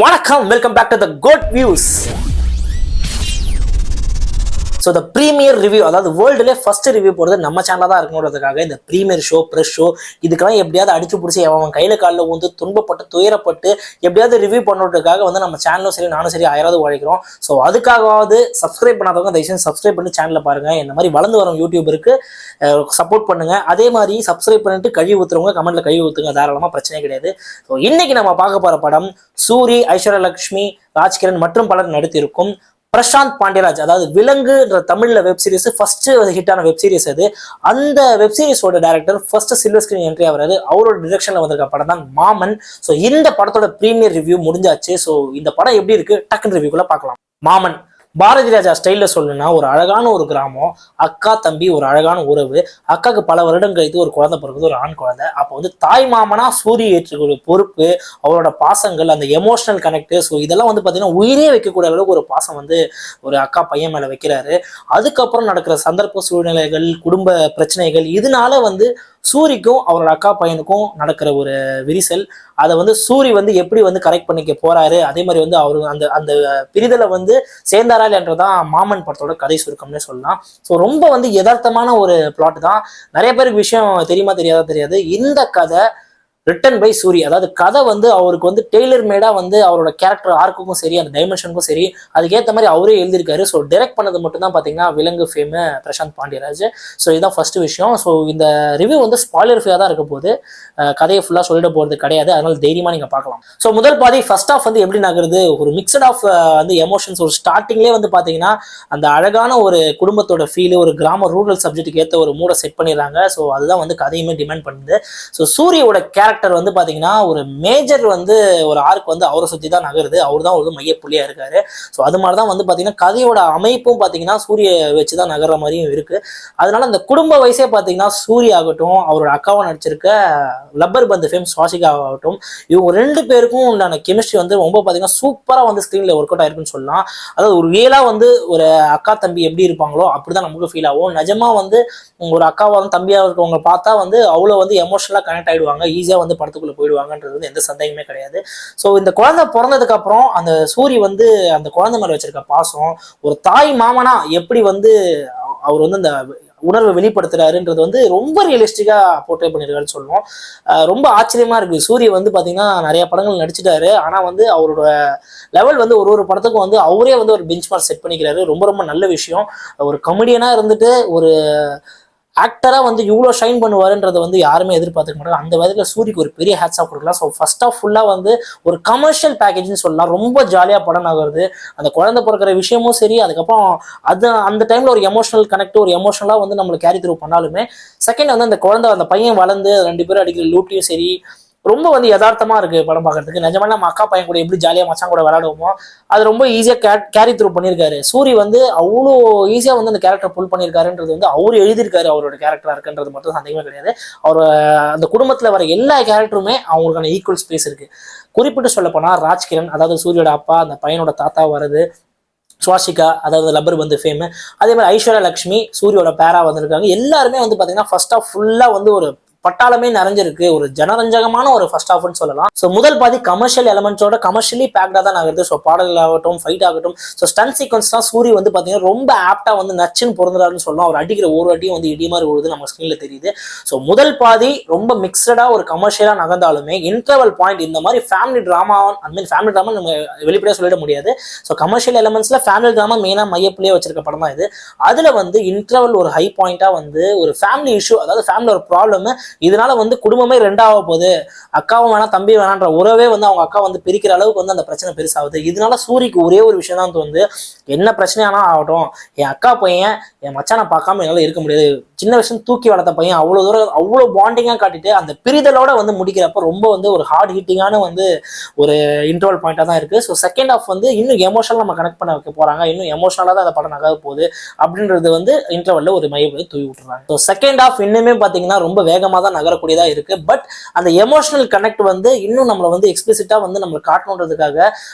வணக்கம், welcome back to the Good Views. So the premiere review, அதாவது வேர்ல்டுலேயே first review போகிறது நம்ம சேனலில் தான் இருக்கணுன்றதுக்காக இந்த ப்ரீமியர் ஷோ, ப்ரெஷ் ஷோ, இதுக்கெல்லாம் எப்படியாவது அடிச்சு பிடிச்சி அவன் கையில் காலில் வந்து துன்பப்பட்டு துயரப்பட்டு எப்படியாவது ரிவ்யூ பண்ணுறதுக்காக வந்து நம்ம சேனலும் சரி நானும் சரி ஆயிராவது உழைக்கிறோம். ஸோ அதுக்காகவாவது சப்ஸ்கிரைப் பண்ணாதவங்க தயவுசெய்து சப்ஸ்கிரைப் பண்ணி சேனலில் பாருங்கள். இந்த மாதிரி வளர்ந்து வரும் யூடியூபருக்கு சப்போர்ட் பண்ணுங்கள். அதே மாதிரி சப்ஸ்கிரைப் பண்ணிட்டு கழுவி ஊற்றுறவங்க கமெண்ட்டில் கழுவி ஊற்றுங்க, தாராளமாக பிரச்சனை கிடையாது. ஸோ இன்னைக்கு நம்ம பார்க்க போகிற படம் சூரி, ஐஸ்வர்யா லட்சுமி, ராஜ்கிரண் மற்றும் பலர் நடித்திருக்கும் பிரசாந்த் பாண்டியராஜ், அதாவது விலங்குன்ற தமிழ்ல வெப் சீரிஸ் ஃபர்ஸ்ட் ஹிட்டான வெப் சீரிஸ் அது. அந்த வெப் சீரிஸோட director first silver screen entry ஆகிறாரு. அவரோட டிரெக்ஷன்ல வந்திருக்க படம் தான் மாமன். ஸோ இந்த படத்தோட ப்ரீமியர் ரிவ்யூ முடிஞ்சாச்சு. ஸோ இந்த படம் எப்படி இருக்கு டக்குன்னு ரிவ்யூக்குள்ள பார்க்கலாம். மாமன் பாரதி ராஜா ஸ்டைலில் சொல்லணும்னா ஒரு அழகான ஒரு கிராமம், அக்கா தம்பி ஒரு அழகான உறவு, அக்காவுக்கு பல வருடம் கழித்து ஒரு குழந்தை பிறகுது, ஒரு ஆண் குழந்தை. அப்போ வந்து தாய் மாமனா சூரிய ஏற்றுக்கூடிய பொறுப்பு, அவரோட பாசங்கள், அந்த எமோஷனல் கனெக்ட், ஸோ இதெல்லாம் வந்து பார்த்தீங்கன்னா உயிரே வைக்கக்கூடிய அளவுக்கு ஒரு பாசம் வந்து ஒரு அக்கா பையன் மேலே வைக்கிறாரு. அதுக்கப்புறம் நடக்கிற சந்தர்ப்ப சூழ்நிலைகள், குடும்ப பிரச்சனைகள், இதனால வந்து சூரிக்கும் அவரோட அக்கா பையனுக்கும் நடக்கிற ஒரு விரிசல், அதை வந்து சூரி வந்து எப்படி வந்து கரெக்ட் பண்ணிக்க போறாரு, அதே மாதிரி வந்து அவரு அந்த அந்த பிரிதலை வந்து சேர்ந்தாரா இல்லைன்றதான் மாமன் படத்தோட கதை சுருக்கம்னே சொல்லலாம். ஸோ ரொம்ப வந்து யதார்த்தமான ஒரு பிளாட் தான். நிறைய பேருக்கு விஷயம் தெரியுமா தெரியாதா தெரியாது. இந்த கதை ரிட்டன் பை சூரி, அதாவது கதை வந்து அவருக்கு வந்து டெய்லர் மேடா வந்து அவரோட கேரக்டர் ஆர்க்குக்கும் சரி அந்த டைமென்ஷனுக்கும் சரி அதுக்கேற்ற மாதிரி அவரே எழுதியிருக்காரு. ஸோ டைரக்ட் பண்ணது மட்டும் தான் பார்த்தீங்கன்னா விலங்கு ஃபேமு பிரசாந்த் பாண்டியராஜ். ஸோ இதுதான் ஃபர்ஸ்ட் விஷயம். ஸோ இந்த ரிவ்யூ வந்து ஸ்பாய்லர் ஃப்ரீயாக தான் இருக்க போது, கதையை ஃபுல்லாக சொல்லிட போகிறது கிடையாது, அதனால தைரியமாக நீங்கள் பார்க்கலாம். ஸோ முதல் பாதி ஃபர்ஸ்ட் ஆஃப் வந்து எப்படி நகருது, ஒரு மிக்சட் ஆஃப் வந்து எமோஷன்ஸ். ஒரு ஸ்டார்டிங்லேயே வந்து பார்த்தீங்கன்னா அந்த அழகான ஒரு குடும்பத்தோட ஃபீல், ஒரு கிராம ரூரல் சப்ஜெக்ட்டுக்கு ஏற்ற ஒரு மூடை செட் பண்ணிடுறாங்க. ஸோ அதுதான் வந்து கதையுமே டிமாண்ட் பண்ணுது. ஸோ சூரியோட கேரக்டர் வந்து பாத்தீங்கன்னா ஒரு மேஜர் வந்து ஒரு ஆர்க் வந்து அவரை சுத்தி தான் நகருது. அவர் தான் ஒரு மையப்புள்ளியா இருக்காரு. ஸோ அது மாதிரிதான் வந்து பாத்தீங்கன்னா கதையோட அமைப்பும் பாத்தீங்கன்னா சூரிய வச்சுதான் நகர்ற மாதிரியும் இருக்கு. அதனால அந்த குடும்ப வயசே பாத்தீங்கன்னா சூரிய ஆகட்டும், அவரோட அக்காவை நடிச்சிருக்க லப்பர் பந்து ஃபேம் சுவாசிகா ஆகட்டும், இவங்க ரெண்டு பேருக்கும் உண்டான கெமிஸ்ட்ரி வந்து ரொம்ப பாத்தீங்கன்னா சூப்பரா வந்து ஸ்கிரீன்ல ஒர்க் அவுட் ஆயிருக்குன்னு சொல்லலாம். அதாவது ஒரு ரியலா வந்து ஒரு அக்கா தம்பி எப்படி இருப்பாங்களோ அப்படிதான் நமக்கு ஃபீல் ஆகும். நிஜமா வந்து ஒரு அக்காவும் தம்பியா இருக்கவங்க பார்த்தா வந்து அவ்வளவு வந்து எமோஷனலா கனெக்ட் ஆயிடுவாங்க, ஈஸியா வந்து படத்துக்குள்ள போயிடுவாங்கன்றது வந்து எந்த சந்தேகமே கிடையாது. ஸோ இந்த குழந்தை பிறந்ததுக்கு அப்புறம் அந்த சூரி வந்து அந்த குழந்தை மேல வச்சிருக்க பாசம், ஒரு தாய் மாமனா எப்படி வந்து அவர் வந்து அந்த உணர்வை வெளிப்படுத்துறாருன்றது வந்து ரொம்ப ரியலிஸ்டிக்கா போர்ட்ரே பண்ணிருக்காருன்னு சொல்லணும். ரொம்ப ஆச்சரியமா இருக்கு. சூரிய வந்து பாத்தீங்கன்னா நிறைய படங்கள் நடிச்சிட்டாரு, ஆனா வந்து அவரோட லெவல் வந்து ஒரு ஒரு படத்துக்கும் வந்து அவரே வந்து ஒரு பெஞ்ச் மார்க் செட் பண்ணிக்கிறாரு. ரொம்ப ரொம்ப நல்ல விஷயம். ஒரு கமெடியனா இருந்துட்டு ஒரு ஆக்டரா வந்து இவ்வளோ ஷைன் பண்ணுவாருன்றதை வந்து யாருமே எதிர்பார்த்துக்க மாட்டாங்க. அந்த விதத்தில் சூரிக்கு ஒரு பெரிய ஹேட்ஸ் ஆஃப் கொடுக்கலாம். ஸோ ஃபர்ஸ்ட் ஆஃப் ஃபுல்லாக வந்து ஒரு கமர்ஷியல் பேக்கேஜ்னு சொல்லலாம். ரொம்ப ஜாலியாக படம் ஆகுறது, அந்த குழந்தை பிறக்கிற விஷயமும் சரி, அதுக்கப்புறம் அது அந்த டைம்ல ஒரு எமோஷனல் கனெக்ட், ஒரு எமோஷனலாக வந்து நம்மளுக்கு கேரி த்ரூ பண்ணாலுமே செகண்ட் வந்து அந்த குழந்தை அந்த பையன் வளர்ந்து ரெண்டு பேரும் அடிக்கிற லூட்லையும் சரி ரொம்ப வந்து யதார்த்தமா இருக்கு படம் பார்க்கறதுக்கு. நிஜமா நம்ம அக்கா பையன் கூட எப்படி ஜாலியா மச்சான் கூட விளையாடுவோமோ அது ரொம்ப ஈஸியா கேரி த்ரூ பண்ணியிருக்காரு. சூரி வந்து அவ்வளோ ஈஸியா வந்து அந்த கேரக்டர் புல் பண்ணியிருக்காருன்றது வந்து அவரு எழுதியிருக்காரு. அவரோட கேரக்டரா இருக்குன்றது மட்டும் சந்தேகமே கிடையாது. அவர் அந்த குடும்பத்துல வர எல்லா கேரக்டருமே அவங்களுக்கான ஈக்குவல் ஸ்பேஸ் இருக்கு. குறிப்பிட்டு சொல்ல போனா ராஜ்கிரண், அதாவது சூரியோட அப்பா, அந்த பையனோட தாத்தா வருது, சுவாசிகா, அதாவது லப்பர் பந்து ஃபேம், அதே மாதிரி ஐஸ்வர்யா லட்சுமி சூரியோட பேரா வந்திருக்காங்க. எல்லாருமே வந்து பாத்தீங்கன்னா ஃபர்ஸ்ட் ஆஃப் ஃபுல்லா வந்து ஒரு பட்டாளமே நிறைஞ்சிருக்கு, ஒரு ஜனரஞ்சகமான ஒரு ஃபர்ஸ்ட் ஆஃப்னு சொல்லலாம். ஸோ முதல் பாதி கமர்ஷியல் எலமெண்ட்ஸோட கமர்ஷியலி பேக்டா தான் ஆகுது. ஸோ பாடல்கள் ஆகட்டும், ஃபைட் ஆகட்டும், ஸோ ஸ்டன் சீக்வன்ஸ் தான் சூரி வந்து பார்த்தீங்கன்னா ரொம்ப ஆப்டா வந்து நச்சுன்னு பொருந்துறாருன்னு சொல்லலாம். அவர் அடிக்கிற ஒரு அடியும் வந்து இடி மாதிரி விழுது நம்ம ஸ்க்ரீன்ல தெரியுது. ஸோ முதல் பாதி ரொம்ப மிக்சடா ஒரு கமர்ஷியலா நகர்ந்தாலுமே இன்டர்வல் பாயிண்ட் இந்த மாதிரி ஃபேமிலி டிராமா, அந்த மாதிரி ஃபேமிலி டிராமா நம்ம வெளிப்படையாக சொல்லிட முடியாது. ஸோ கமர்ஷியல் எலமெண்ட்ஸ்ல ஃபேமிலி டிராமா மெயினா மையப்புள்ளியே வச்சிருக்க படம் தான் இது. அதுல வந்து இன்டர்வல் ஒரு ஹை பாயிண்டா வந்து ஒரு ஃபேமிலி இஷ்யூ, அதாவது ஃபேமிலி ஒரு ப்ராப்ளம், இதனால வந்து குடும்பமே ரெண்டாக போகுது, அக்காவும் வேணாம் தம்பி வேணான்ற உறவே வந்து அவங்க அக்கா வந்து பிரிக்கிற அளவுக்கு வந்து அந்த பிரச்சனை பெருசாகுது. இதனால சூரிக்கு ஒரே ஒரு விஷயம் தான் தோணுது, என்ன பிரச்சனையானா ஆகட்டும், என் அக்கா பையன் என் மச்சானை பார்க்காம என்னால இருக்க முடியாது. சின்ன விஷயம் தூக்கி வளர்த்த பையன் அவ்வளவு தூரம் அவ்வளவு பாண்டிங்கா காட்டிட்டு அந்த பிரிதலோட வந்து முடிக்கிறப்ப ரொம்ப வந்து ஒரு ஹார்ட் ஹிட்டிங்கான வந்து ஒரு இன்டர்வல் பாயிண்டா தான் இருக்கு. ஸோ செகண்ட் ஆஃப் வந்து இன்னும் எமோஷனல் நம்ம கனெக்ட் பண்ண வைக்க போறாங்க, இன்னும் எமோஷனலா தான் அந்த படம் நகர போகுது அப்படின்றது வந்து இன்டர்வல்ல ஒரு மைய தூவி விட்டுறாங்க. ஸோ செகண்ட் ஆஃப் இன்னுமே பாத்தீங்கன்னா ரொம்ப வேகமா தான் நகரக்கூடியதா இருக்கு. பட் அந்த எமோஷனல் கனெக்ட் வந்து இன்னும் நம்மளை வந்து எக்ஸ்பிளிசிட்டா வந்து நம்மளை காட்டணுன்றதுக்காக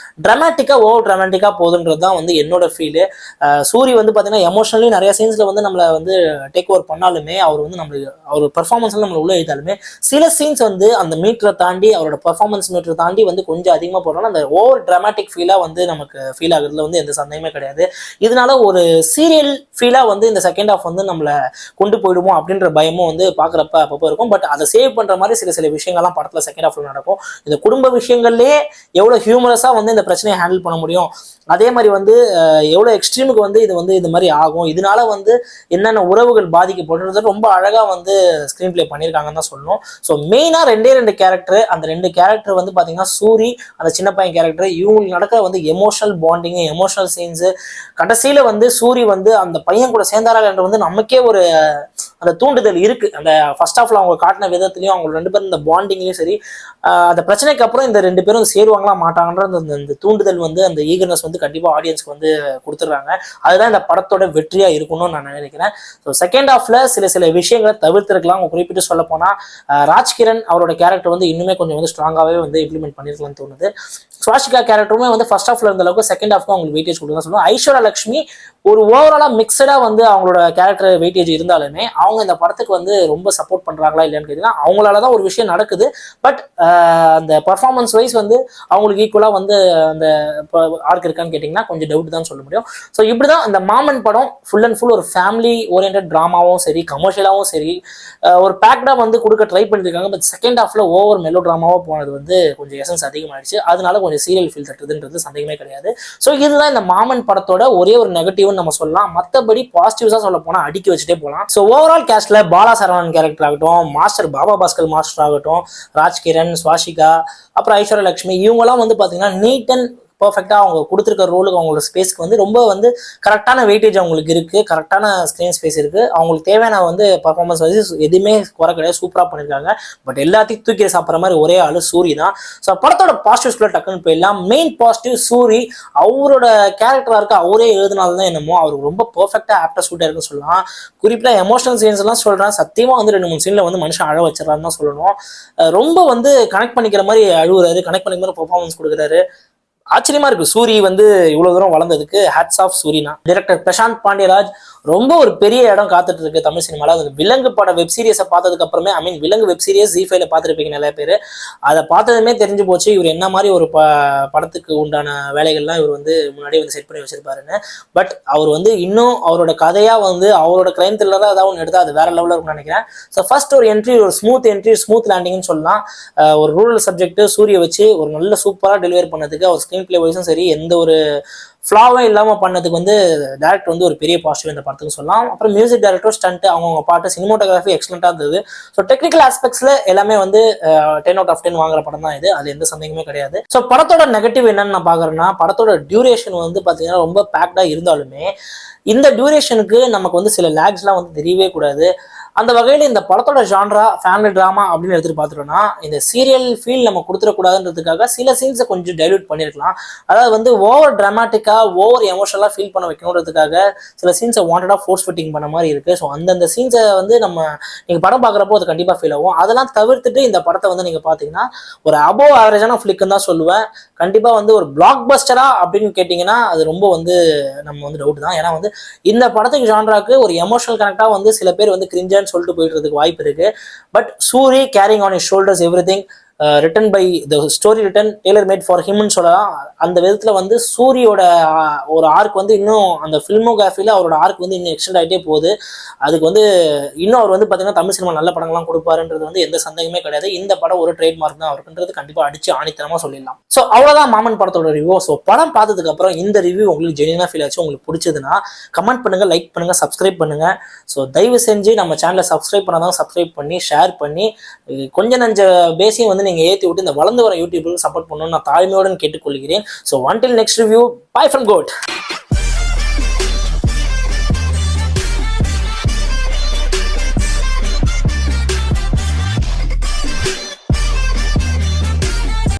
டிராமாட்டிக்கா ஓவர் டிராமாட்டிக்கா போகுதுன்றது தான் வந்து என்னோட ஃபீல். சூரி வந்து பாத்தீங்கன்னா எமோஷனலி நிறைய சீன்ஸ்ல வந்து நம்மள வந்து டேக் ஓவர் பண்ணாலுமே அவர் வந்து நம்மளுக்கு அவர் பெர்ஃபார்மன்ஸ்ல நம்மள உள்ள எழுதாலுமே சில சீன்ஸ் வந்து அந்த மீட்டரை தாண்டி அவரோட பெர்ஃபார்மன்ஸ் மீட்டரை தாண்டி வந்து கொஞ்சம் அதிகமாக போடுறோம். அந்த ஓவர் டிராமாட்டிக் ஃபீலா வந்து நமக்கு ஃபீல் ஆகுறதுல வந்து எந்த சந்தேகமே கிடையாது. இதனால ஒரு சீரியல் ஃபீலா வந்து இந்த செகண்ட் ஹாஃப் வந்து நம்மள கொண்டு போயிடுமோ அப்படின்ற பயமும் வந்து பாக்குறப்ப அப்பப்போ இருக்கும். பட் அதை சேவ் பண்ற மாதிரி சில விஷயங்கள்லாம் படத்துல செகண்ட் ஹாஃப்ல நடக்கும். இந்த குடும்ப விஷயங்கள்லயே எவ்வளவு ஹியூமரஸா வந்து இந்த பிரச்சனையை ஹேண்டில் பண்ண முடியும், அதே மாதிரி வந்து எவ்வளவு எக்ஸ்ட்ரீமுக்கு வந்து இது வந்து இது மாதிரி ஆகும், இதனால வந்து என்னென்ன உறவுகள் பாதிக்கப்படுறது ரொம்ப அழகா வந்து ஸ்கிரீன் பிளே பண்ணியிருக்காங்கன்னு தான் சொல்லணும். ஸோ மெயினா ரெண்டு கேரக்டர், அந்த 2 கேரக்டர் வந்து பாத்தீங்கன்னா சூரி அந்த சின்ன பையன் கேரக்டர், இவங்களுக்கு நடக்கிற வந்து எமோஷனல் பாண்டிங், எமோஷனல் சீன்ஸ், கடைசியில வந்து சூரி வந்து அந்த பையன் கூட சேர்ந்தாரா என்ற வந்து நமக்கே ஒரு அந்த தூண்டுதல் இருக்கு. அந்த ஃபர்ஸ்ட் ஹாஃப்ல அவங்க காட்டின விதத்துலயும் அவங்க 2 பேரும் இந்த பாண்டிங்லயும் சரி, அந்த பிரச்சனைக்கு அப்புறம் இந்த 2 பேரும் சேருவாங்களா மாட்டாங்கன்ற அந்த தூண்டுதல் வந்து அந்த ஈகர்னஸ் வந்து கண்டிப்பா ஆடியன்ஸ்க்கு வந்து கொடுத்துட்றாங்க. அதுதான் இந்த படத்தோட வெற்றியா இருக்கணும்னு நான் நினைக்கிறேன். ஸோ செகண்ட் ஹாஃப்ல சில விஷயங்களை தவிர்த்திருக்கலாம். குறிப்பிட்டு சொல்ல போனா ராஜ்கிரண் அவரோட கேரக்டர் வந்து இன்னுமே கொஞ்சம் வந்து ஸ்ட்ராங்காவே வந்து இம்ப்ளிமெண்ட் பண்ணிருக்கலாம்னு தோணுது. சுவாசிகா கேரக்டருமே வந்து ஃபர்ஸ்ட் ஹாஃப்ல இருந்த அளவுக்கு செகண்ட் ஹாஃப்க்கு அவங்களுக்கு வெயிட்டேஜ் கொடுக்க சொல்லுவோம். ஐஸ்வர்யா லட்சுமி ஒரு ஓவராலா மிக்சடா வந்து அவங்களோட கேரக்டர் வெயிட்டேஜ் இருந்தாலுமே அவங்க இந்த படத்துக்கு வந்து ரொம்ப சப்போர்ட் பண்றாங்களா இல்லையான்னு கேட்டீங்கன்னா அவங்களாலதான் ஒரு விஷயம் நடக்குது. பட் அந்த பர்ஃபார்மன்ஸ் வைஸ் வந்து அவங்களுக்கு ஈக்குவலா வந்து அந்த ஆர்க் இருக்கான்னு கேட்டீங்கன்னா கொஞ்சம் டவுட் தான் சொல்ல முடியும். ஸோ இப்படிதான் இந்த மாமன் படம் ஃபுல் அண்ட் ஃபுல் ஒரு ஃபேமிலி ஓரியன்ட் டிராமாவும் சரி, கமர்ஷியலாவும் சரி, ஒரு பேக்டா வந்து கொடுக்க ட்ரை பண்ணிருக்காங்க. பட் செகண்ட் ஹாஃப்ல ஓவர் மெலோ டிராமாவா போனது வந்து கொஞ்சம் எசன்ஸ் அதிகமாயிடுச்சு. அதனால கொஞ்சம் சீரியல் ஃபீல் தட்டுதுன்றது சந்தேகமே கிடையாது. ஸோ இதுதான் இந்த மாமன் படத்தோட ஒரே ஒரு நெகட்டிவ் நம்ம சொல்லலாம். மற்றபடி பாசிட்டிவ்ஸா சொல்ல போனா அடுக்கி வச்சுட்டே போகலாம். ஸோ ஓவரால் கேஸ்ட்ல பாலா சரவணன் கேரக்டர் ஆகட்டும், மாஸ்டர் பாபா பாஸ்கர் மாஸ்டர் ஆகட்டும், ராஜ்கிரண், சுவாசிகா, அப்புறம் ஐஸ்வர்யா லட்சுமி, இவங்கெல்லாம் வந்து பாத்தீங்கன்னா நீட் அண்ட் பர்ஃபெக்டா அவங்க கொடுத்துருக்க ரோலுக்கு அவங்களோட ஸ்பேஸ்க்கு வந்து ரொம்ப வந்து கரெக்டான வெயிட்டேஜ் அவங்களுக்கு இருக்கு, கரெக்டான ஸ்கிரீன் ஸ்பேஸ் இருக்கு. அவங்களுக்கு தேவையான வந்து பர்ஃபார்மன்ஸ் வந்து எதுவுமே குறை கிடையாது, சூப்பரா பண்ணிருக்காங்க. பட் எல்லாத்தையும் தூக்கி சாப்பிட்ற மாதிரி ஒரே ஆளு சூரி தான். ஸோ படத்தோட பாசிட்டிவ்ஸ்குள்ள டக்குன்னு போயிடலாம். மெயின் பாசிட்டிவ் சூரி அவரோட கேரக்டரா இருக்கு, அவரே எழுதினால்தான் என்னமோ அவருக்கு ரொம்ப பர்ஃபெக்டா ஆப்டா சூட்டா இருக்குன்னு சொல்லலாம். குறிப்பிட்ட எமோஷனல் சீன்ஸ் எல்லாம் சொல்றேன், சத்தியமா வந்து 2-3 சீன்ல வந்து மனுஷன் அழ வச்சிடறான்னு தான் சொல்லணும். ரொம்ப வந்து கனெக்ட் பண்ணிக்கிற மாதிரி அழுகுறாரு, கனெக்ட் பண்ணிக்கிற மாதிரி பெர்ஃபார்மன்ஸ் கொடுக்குறாரு. ஆச்சரியமா இருக்கு சூரி வந்து இவ்வளவு தூரம் வளர்ந்ததுக்கு. ஹேட்ஸ் ஆஃப் சூரினா. டைரக்டர் பிரசாந்த் பாண்டியராஜ் ரொம்ப ஒரு பெரிய இடம் காத்துட்டு இருக்கு தமிழ் சினிமால. அது விலங்கு பட வெப் சீரிஸை பார்த்ததுக்கு அப்புறமே, ஐ மீன் விலங்கு வெப் சீரிஸ் ஜி5ல பார்த்துருப்பீங்க நிறைய பேர். அதை பார்த்ததுமே தெரிஞ்சு போச்சு இவர் என்ன மாதிரி ஒரு படத்துக்கு உண்டான வேலைகள்லாம் இவர் வந்து முன்னாடியே வந்து செட் பண்ணி வச்சிருப்பாருன்னு. பட் அவர் வந்து இன்னும் அவரோட கதையா வந்து அவரோட கிரைம் த்ரில்லரா ஏதாவது ஒன்று எடுத்தா அது வேற லெவலில் இருக்கும்னு நினைக்கிறேன். ஸோ ஃபர்ஸ்ட் ஒரு என்ட்ரி, ஒரு ஸ்மூத் லேண்டிங்னு சொல்லலாம். ஒரு ரூரல் சப்ஜெக்ட் சூரிய வச்சு ஒரு நல்ல சூப்பரா டெலிவரி பண்ணதுக்கு அவர் ஸ்கிரீன் பிளே வைஸும் சரி, எந்த ஒரு ஃப்ளாவே இல்லாம பண்ணதுக்கு வந்து டேரக்டர் வந்து ஒரு பெரிய பாசிட்டிவ் இந்த படத்துக்கு சொல்லலாம். அப்புறம் மியூசிக் டைரக்டர், ஸ்டண்ட், அவங்க பாட்டு, சினிமோட்டோகிராஃபி எக்ஸலண்டா இருந்தது. ஸோ டெக்னிக்கல் ஆஸ்பெக்ட்ஸ்ல எல்லாமே வந்து 10/10 வாங்குற படம் தான் இது, அது எந்த சந்தேகமே கிடையாது. ஸோ படத்தோட நெகட்டிவ் என்னன்னு நான் பாக்குறேன்னா, படத்தோட டியூரேஷன் வந்து பாத்தீங்கன்னா ரொம்ப பேக்டா இருந்தாலுமே இந்த டியூரேஷனுக்கு நமக்கு வந்து சில லேக்ஸ்லாம் வந்து தெரியவே கூடாது. அந்த வகையில் இந்த படத்தோட ஜான்ரா ஃபேமிலி டிராமா அப்படின்னு எடுத்துட்டு பார்த்துட்டோம்னா இந்த சீரியல் ஃபீல் நம்ம கொடுத்துடக்கூடாதுன்றதுக்காக சில சீன்ஸை கொஞ்சம் டைல்யூட் பண்ணியிருக்கலாம். அதாவது வந்து ஓவர் டிராமாட்டிக்கா, ஓவர் எமோஷனலா ஃபீல் பண்ண வைக்கணுன்றதுக்காக சில சீன்ஸை வாண்டடா ஃபோர்ஸ் ஃபிட்டிங் பண்ண மாதிரி இருக்கு. ஸோ அந்தந்த சீன்ஸை வந்து நீங்க படம் பார்க்குறப்போ அது கண்டிப்பாக ஃபீல் ஆகும். அதெல்லாம் தவிர்த்துட்டு இந்த படத்தை வந்து நீங்க பார்த்தீங்கன்னா ஒரு அபோவ் ஆவரேஜான ஃபிளிக்குன்னு தான் சொல்லுவேன். கண்டிப்பாக வந்து ஒரு பிளாக் பஸ்டரா அப்படின்னு கேட்டிங்கன்னா அது ரொம்ப வந்து நம்ம வந்து டவுட் தான். ஏன்னா வந்து இந்த படத்துக்கு ஜான்ராக்கு ஒரு எமோஷனல் கனெக்டா வந்து சில பேர் வந்து கிரிஞ்சான்னு சொல்லிட்டு போயிட்டு வாய்ப்பு இருக்கு. But Soori carrying on his shoulders everything, written by the story written tailor made for ஹிம்னு சொல்லலாம். அந்த விதத்துல வந்து சூரியோட ஒரு ஆர்க் வந்து இன்னும் அந்த ஃபில்மோகிராஃபில அவரோட ஆர்க் வந்து இன்னும் எக்ஸ்டெண்ட் ஆகிட்டே போகுது. அதுக்கு வந்து இன்னும் அவர் வந்து பார்த்தீங்கன்னா தமிழ் சினிமா நல்ல படங்கள்லாம் கொடுப்பாருன்றது வந்து எந்த சந்தேகமே கிடையாது. இந்த படம் ஒரு ட்ரேட்மார்க் தான் அவருக்குன்றது கண்டிப்பாக அடிச்சு ஆணித்தனமா சொல்லிடலாம். ஸோ அவ்வளோதான் மாமன் படத்தோட ரிவ்யூ. ஸோ படம் பார்த்ததுக்கு அப்புறம் இந்த ரிவ்யூ உங்களுக்கு ஜெனியூனா ஃபீல் ஆச்சு, உங்களுக்கு பிடிச்சதுன்னா கமெண்ட் பண்ணுங்க, லைக் பண்ணுங்க, சப்ஸ்கிரைப் பண்ணுங்க. ஸோ தயவு செஞ்சு நம்ம சேனலை சப்ஸ்கிரைப் பண்ணாதான் சப்ஸ்கிரைப் பண்ணி ஷேர் பண்ணி கொஞ்சம் நஞ்ச பேசியும் வந்து நீங்க ஏற்றி விட்டு இந்த வளர்ந்து வர யூடியூபுக்கு சப்போர்ட் பண்ணணும்னு நான் தாழ்மையோடு கேட்டுக்கொள்கிறேன். So until next review, bye from GOAT.